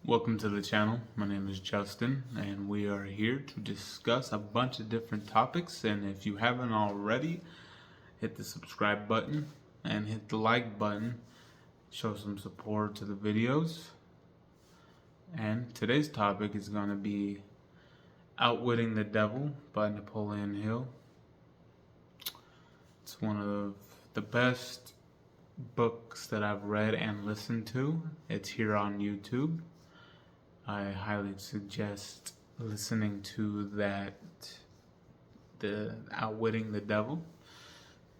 Welcome to the channel. My name is Justin, and we are here to discuss a bunch of different topics. And if you haven't already, hit the subscribe button and hit the like button. Show some support to the videos. And today's topic is going to be Outwitting the Devil by Napoleon Hill. It's one of the best books that I've read and listened to. It's here on YouTube. I highly suggest listening to the Outwitting the Devil.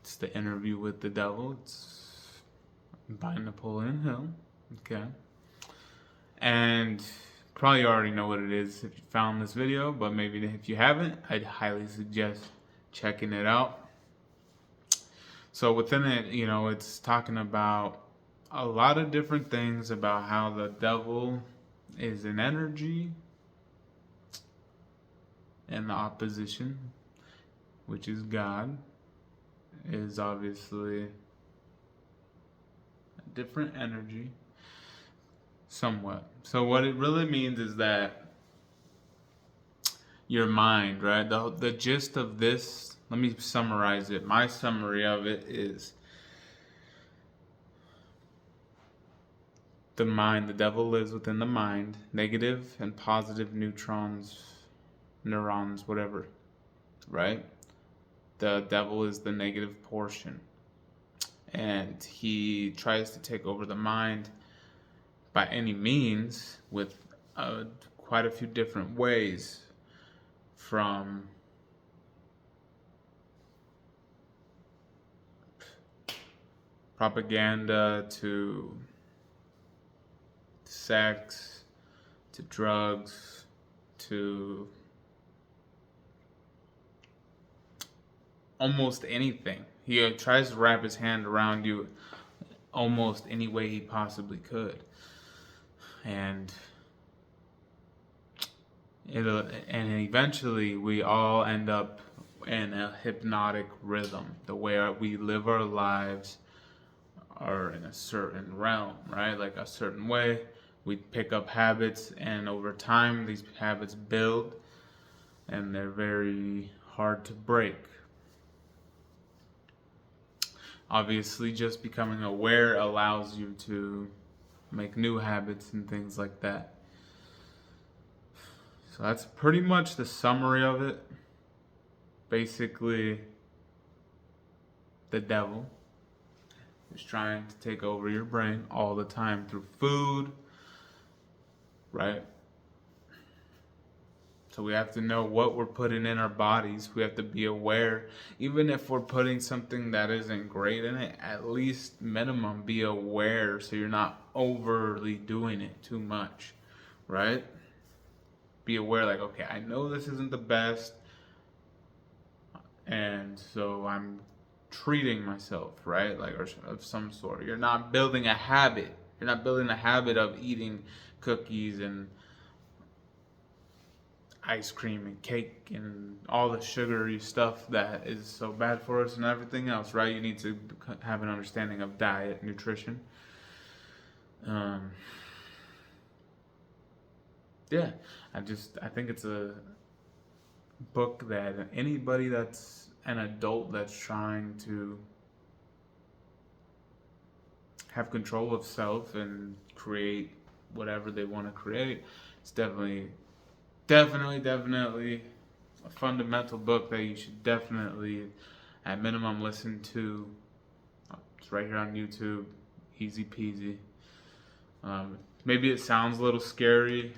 It's the interview with the devil. It's by Napoleon Hill. Okay. And probably already know what it is if you found this video, but maybe if you haven't, I'd highly suggest checking it out. So within it, it's talking about a lot of different things about how the devil is an energy, and the opposition, which is God, is obviously a different energy, somewhat. So what it really means is that your mind, right? The gist of this, let me summarize it. My summary of it is the mind. The devil lives within the mind. Negative and positive neurons, whatever, right? The devil is the negative portion, and he tries to take over the mind by any means with quite a few different ways, from propaganda to sex to drugs to almost anything. He tries to wrap his hand around you almost any way he possibly could. And eventually we all end up in a hypnotic rhythm. The way we live our lives are in a certain realm, right? Like a certain way. We pick up habits, and over time these habits build, and they're very hard to break. Obviously, just becoming aware allows you to make new habits and things like that. So that's pretty much the summary of it. Basically, the devil is trying to take over your brain all the time through food, right? So we have to know what we're putting in our bodies. We have to be aware. Even if we're putting something that isn't great in it, at least minimum be aware so you're not overly doing it too much, right? Be aware, like, okay, I know this isn't the best, and so I'm treating myself, right? Like, or of some sort. You're not building a habit. You're not building a habit of eating cookies and ice cream and cake and all the sugary stuff that is so bad for us and everything else, right? You need to have an understanding of diet, nutrition. Yeah, I think it's a book that anybody that's an adult that's trying to have control of self and create whatever they want to create, it's definitely a fundamental book that you should definitely, at minimum, listen to. It's right here on YouTube, easy peasy. Maybe it sounds a little scary,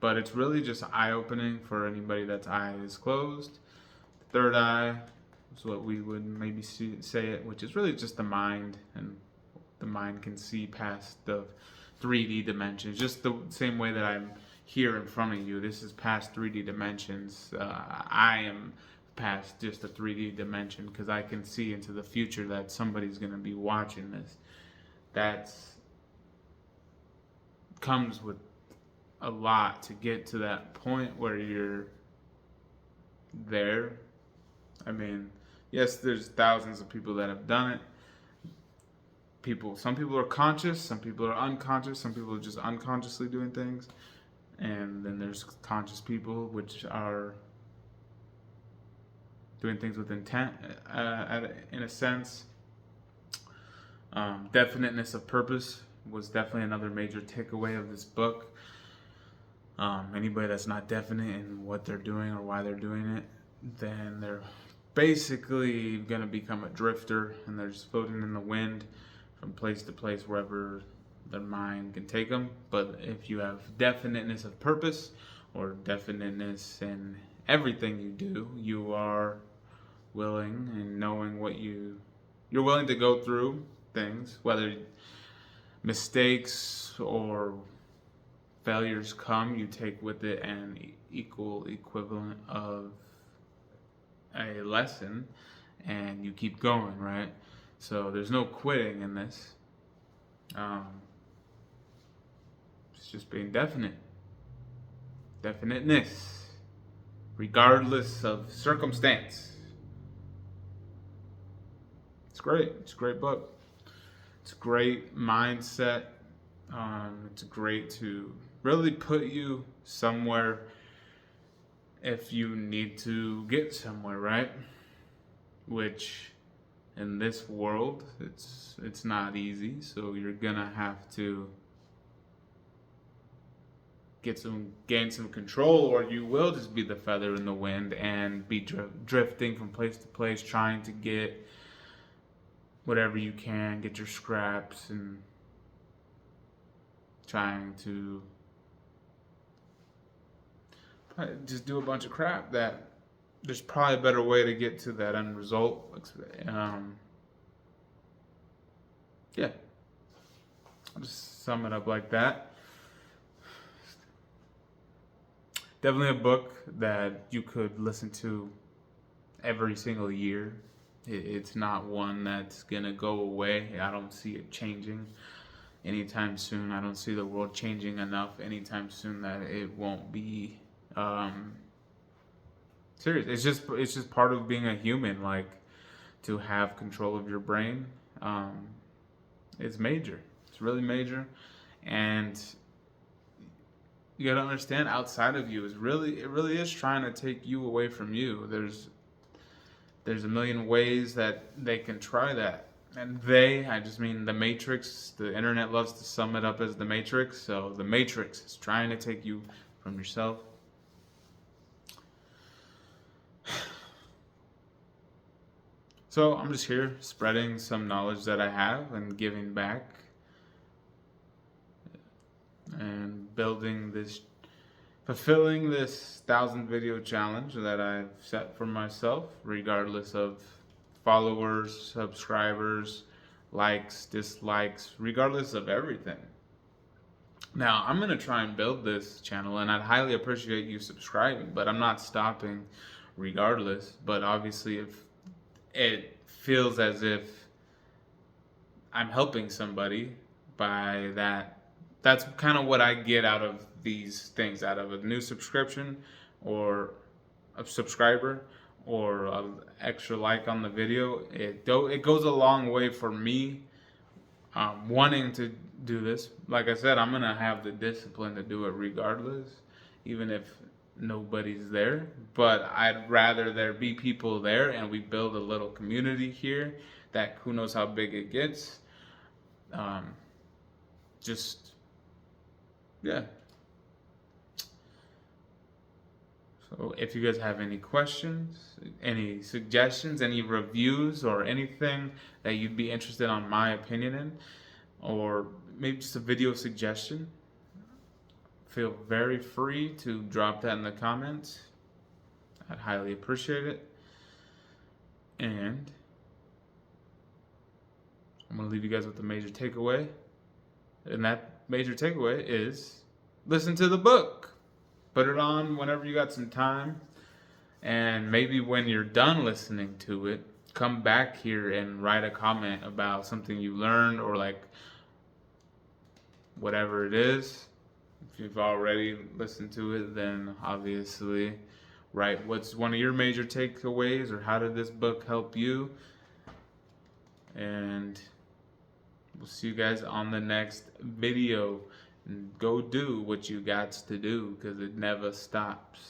but it's really just eye-opening for anybody that's eye is closed. The third eye is what we would maybe say it, which is really just the mind, and the mind can see past the 3D dimensions, just the same way that I'm here in front of you. This is past 3D dimensions. I am past just a 3D dimension because I can see into the future that somebody's going to be watching this. That's comes with a lot to get to that point where you're there. I mean, yes, there's thousands of people that have done it. Some people are conscious, some people are unconscious, some people are just unconsciously doing things, and then there's conscious people which are doing things with intent, in a sense. Definiteness of purpose was definitely another major takeaway of this book. Anybody that's not definite in what they're doing or why they're doing it, then they're basically going to become a drifter, and they're just floating in the wind from place to place wherever their mind can take them. But if you have definiteness of purpose or definiteness in everything you do, you are willing and knowing what you're willing to go through things, whether mistakes or failures come, you take with it an equivalent of a lesson, and you keep going, right? So there's no quitting in this. It's just being definiteness, regardless of circumstance. It's great. It's a great book. It's a great mindset. It's great to really put you somewhere if you need to get somewhere, right? Which in this world, it's not easy. So you're gonna have to gain some control, or you will just be the feather in the wind and be drifting from place to place, trying to get whatever you can, get your scraps, and trying to just do a bunch of crap that there's probably a better way to get to that end result. Yeah, I'll just sum it up like that. Definitely a book that you could listen to every single year. It's not one that's gonna go away. I don't see it changing anytime soon. I don't see the world changing enough anytime soon that it won't be serious. It's just part of being a human. Like, to have control of your brain, it's major. It's really major, and you gotta understand, outside of you it really is trying to take you away from you. There's a million ways that they can try that. And I just mean the Matrix. The internet loves to sum it up as the Matrix. So the Matrix is trying to take you from yourself. So I'm just here spreading some knowledge that I have and giving back and fulfilling this 1,000 video challenge that I've set for myself, regardless of followers, subscribers, likes, dislikes, regardless of everything. Now, I'm going to try and build this channel, and I'd highly appreciate you subscribing, but I'm not stopping regardless. But obviously, if it feels as if I'm helping somebody by that, that's kind of what I get out of these things, out of a new subscription or a subscriber or an extra like on the video. It goes a long way for me wanting to do this. Like I said, I'm gonna have the discipline to do it regardless, even if nobody's there. But I'd rather there be people there and we build a little community here that who knows how big it gets. Yeah. So if you guys have any questions, any suggestions, any reviews, or anything that you'd be interested on my opinion in, or maybe just a video suggestion, feel very free to drop that in the comments. I'd highly appreciate it. And I'm going to leave you guys with a major takeaway. And that major takeaway is listen to the book. Put it on whenever you got some time. And maybe when you're done listening to it, come back here and write a comment about something you learned, or like whatever it is. If you've already listened to it, then obviously write what's one of your major takeaways, or how did this book help you. And we'll We'll see you guys on the next video. And go do what you got to do, because it never stops.